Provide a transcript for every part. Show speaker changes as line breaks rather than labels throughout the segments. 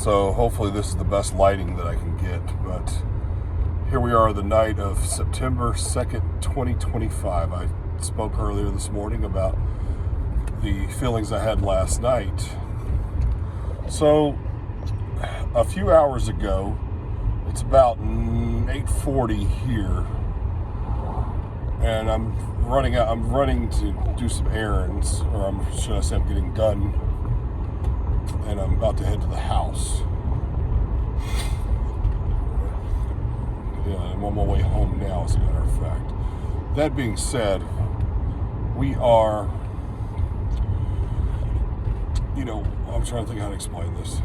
So hopefully this is the best lighting that I can get. But here we are the night of September 2nd, 2025. I spoke earlier this morning about the feelings I had last night. So a few hours ago, it's about 8:40 here, and I'm running to do some errands, or should I say I'm getting done, and I'm about to head to the house. Yeah, I'm on my way home now, as a matter of fact. That being said, we are, I'm trying to think how to explain this.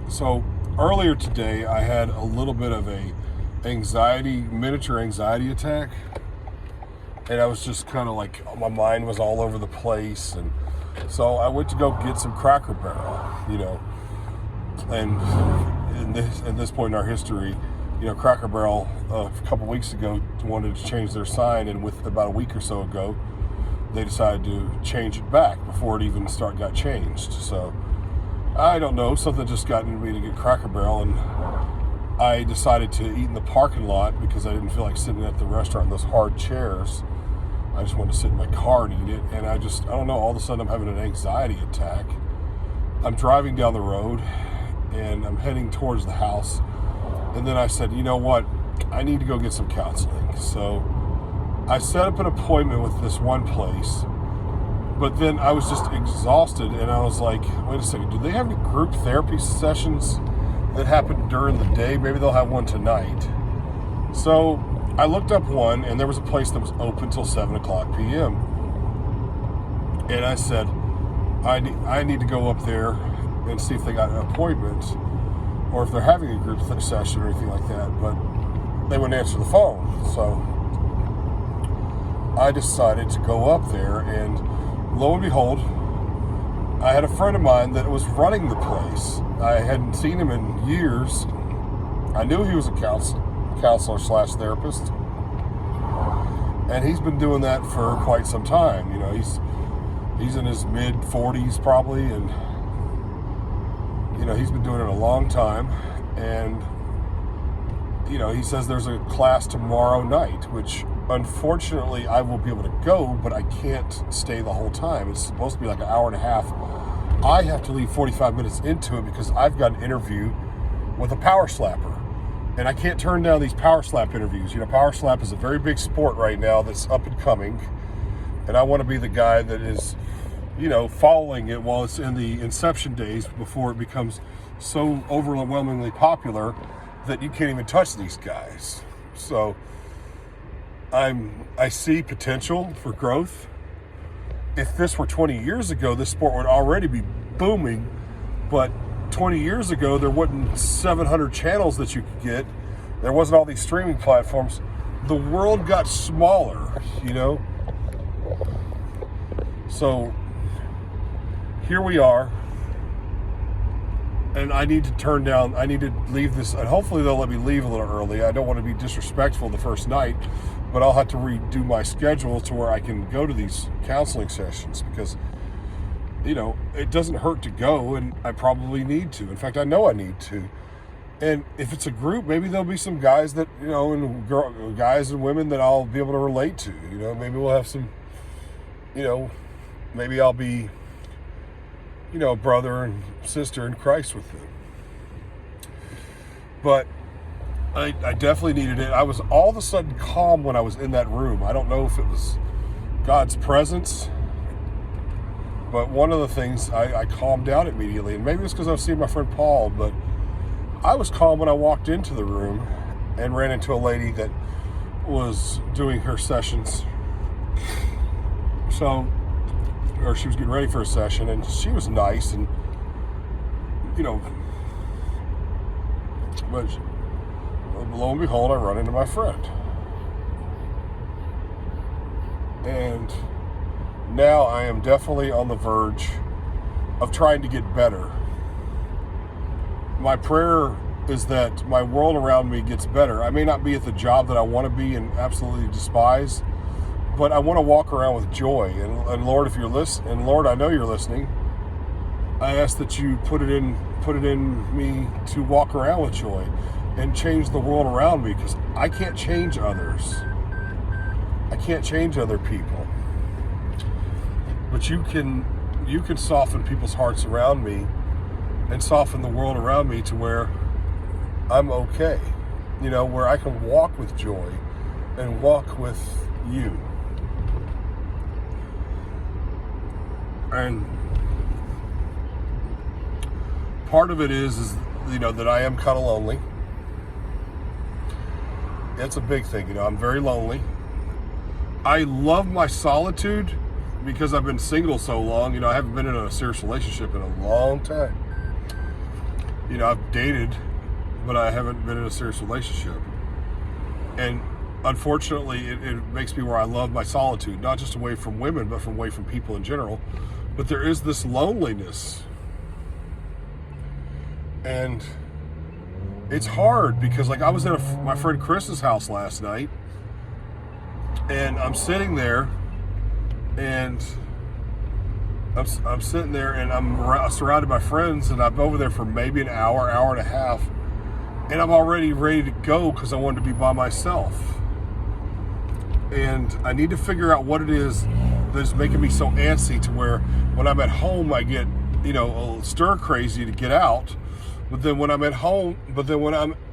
So earlier today, I had a little bit of a miniature anxiety attack. And I was just kind of like, my mind was all over the place. And so I went to go get some Cracker Barrel, And at this point in our history, Cracker Barrel a couple weeks ago wanted to change their sign. And with about a week or so ago, they decided to change it back before it even got changed. So I don't know, something just got into me to get Cracker Barrel, and I decided to eat in the parking lot because I didn't feel like sitting at the restaurant in those hard chairs. I just wanted to sit in my car and eat it, and I don't know, all of a sudden I'm having an anxiety attack. I'm driving down the road, and I'm heading towards the house, and then I said, you know what, I need to go get some counseling. So I set up an appointment with this one place, but then I was just exhausted, and I was like, wait a second, do they have any group therapy sessions that happen during the day? Maybe they'll have one tonight. So I looked up one, and there was a place that was open till 7 o'clock p.m. And I said, I need to go up there and see if they got an appointment, or if they're having a group session or anything like that. But they wouldn't answer the phone. So I decided to go up there, and lo and behold, I had a friend of mine that was running the place. I hadn't seen him in years. I knew he was a counselor/therapist, and he's been doing that for quite some time. He's in his mid-40s probably, and he's been doing it a long time. And he says there's a class tomorrow night, which unfortunately I will be able to go, but I can't stay the whole time. It's supposed to be like an hour and a half. I have to leave 45 minutes into it because I've got an interview with a power slapper. And I can't turn down these power slap interviews. Power slap is a very big sport right now that's up and coming. And I want to be the guy that is, following it while it's in the inception days before it becomes so overwhelmingly popular that you can't even touch these guys. So I see potential for growth. If this were 20 years ago, this sport would already be booming. But 20 years ago, there wasn't 700 channels that you could get. There wasn't all these streaming platforms. The world got smaller, So here we are. And I need to leave this, and hopefully they'll let me leave a little early. I don't want to be disrespectful the first night, but I'll have to redo my schedule to where I can go to these counseling sessions, because it doesn't hurt to go, and I probably need to. In fact, I know I need to. And if it's a group, maybe there'll be some guys that, and guys and women that I'll be able to relate to. Maybe we'll have some, maybe I'll be, brother and sister in Christ with them. But I definitely needed it. I was all of a sudden calm when I was in that room. I don't know if it was God's presence, but one of the things, I calmed down immediately. And maybe it's because I was seeing my friend Paul, but I was calm when I walked into the room and ran into a lady that was doing her sessions. Or she was getting ready for a session, and she was nice, and but lo and behold, I run into my friend, and now I am definitely on the verge of trying to get better. My prayer is that my world around me gets better. I may not be at the job that I want to be and absolutely despise, but I want to walk around with joy. And Lord, if you're listening, and Lord, I know you're listening, I ask that you put it in me to walk around with joy and change the world around me, because I can't change others. I can't change other people. But you can soften people's hearts around me and soften the world around me to where I'm okay. Where I can walk with joy and walk with you. And part of it is that I am kind of lonely. It's a big thing. I'm very lonely. I love my solitude because I've been single so long. I haven't been in a serious relationship in a long time. I've dated, but I haven't been in a serious relationship. And unfortunately, it makes me where I love my solitude, not just away from women, but away from people in general. But there is this loneliness. And it's hard because, I was at my friend Chris's house last night, and I'm sitting there, and I'm sitting there, and I'm surrounded by friends, and I'm over there for maybe an hour and a half, and I'm already ready to go because I wanted to be by myself. And I need to figure out what it is that's making me so antsy to where when I'm at home, I get, a little stir crazy to get out. But then when I'm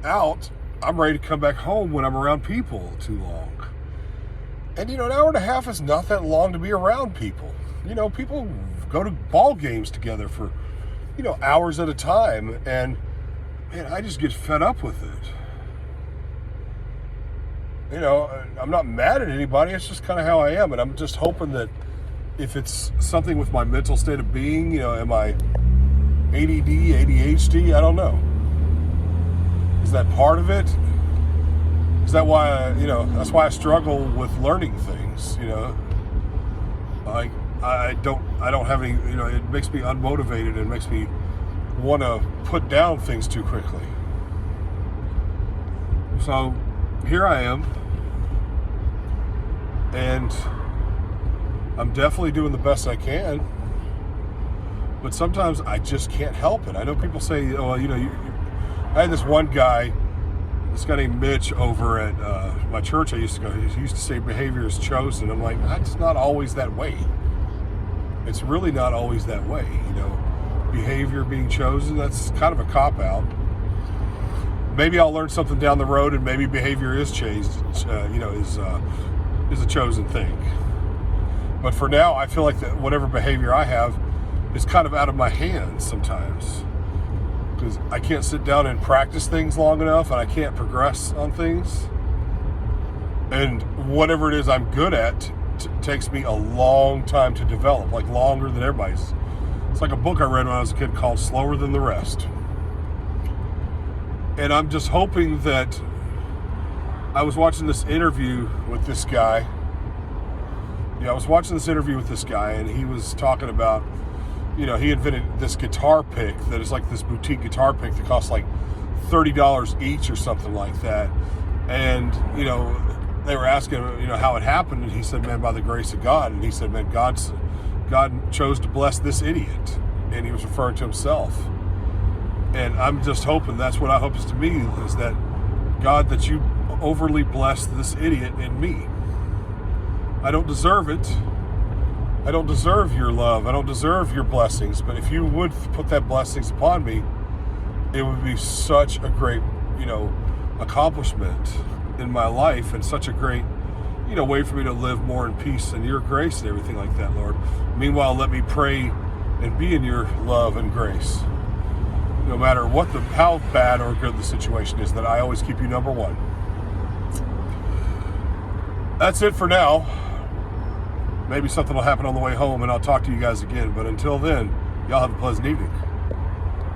out, I'm ready to come back home when I'm around people too long. And, an hour and a half is not that long to be around people. People go to ball games together for, hours at a time. And, man, I just get fed up with it. I'm not mad at anybody. It's just kind of how I am. And I'm just hoping that if it's something with my mental state of being, am I ADD, ADHD? I don't know. Is that part of it? Is that why, that's why I struggle with learning things, I don't have any, it makes me unmotivated and makes me want to put down things too quickly. So here I am, and I'm definitely doing the best I can, but sometimes I just can't help it. I know people say, I had this guy named Mitch over at my church I used to go. He used to say behavior is chosen. I'm like, that's not always that way. It's really not always that way. Behavior being chosen, that's kind of a cop-out. Maybe I'll learn something down the road, and maybe behavior is changed, is a chosen thing. But for now, I feel like that whatever behavior I have is kind of out of my hands sometimes, because I can't sit down and practice things long enough, and I can't progress on things. And whatever it is I'm good at takes me a long time to develop, like longer than everybody's. It's like a book I read when I was a kid called Slower Than the Rest. And I'm just hoping that I was watching this interview with this guy. And he was talking about, he invented this guitar pick that is like this boutique guitar pick that costs like $30 each or something like that. And, they were asking, how it happened. And he said, man, by the grace of God. And he said, man, God chose to bless this idiot. And he was referring to himself. And I'm just hoping, that's what I hope is to me, is that God, that you overly bless this idiot in me. I don't deserve it. I don't deserve your love. I don't deserve your blessings. But if you would put that blessings upon me, it would be such a great, accomplishment in my life, and such a great, way for me to live more in peace and your grace and everything like that, Lord. Meanwhile, let me pray and be in your love and grace. No matter how bad or good the situation is, that I always keep you number one. That's it for now. Maybe something will happen on the way home, and I'll talk to you guys again. But until then, y'all have a pleasant evening.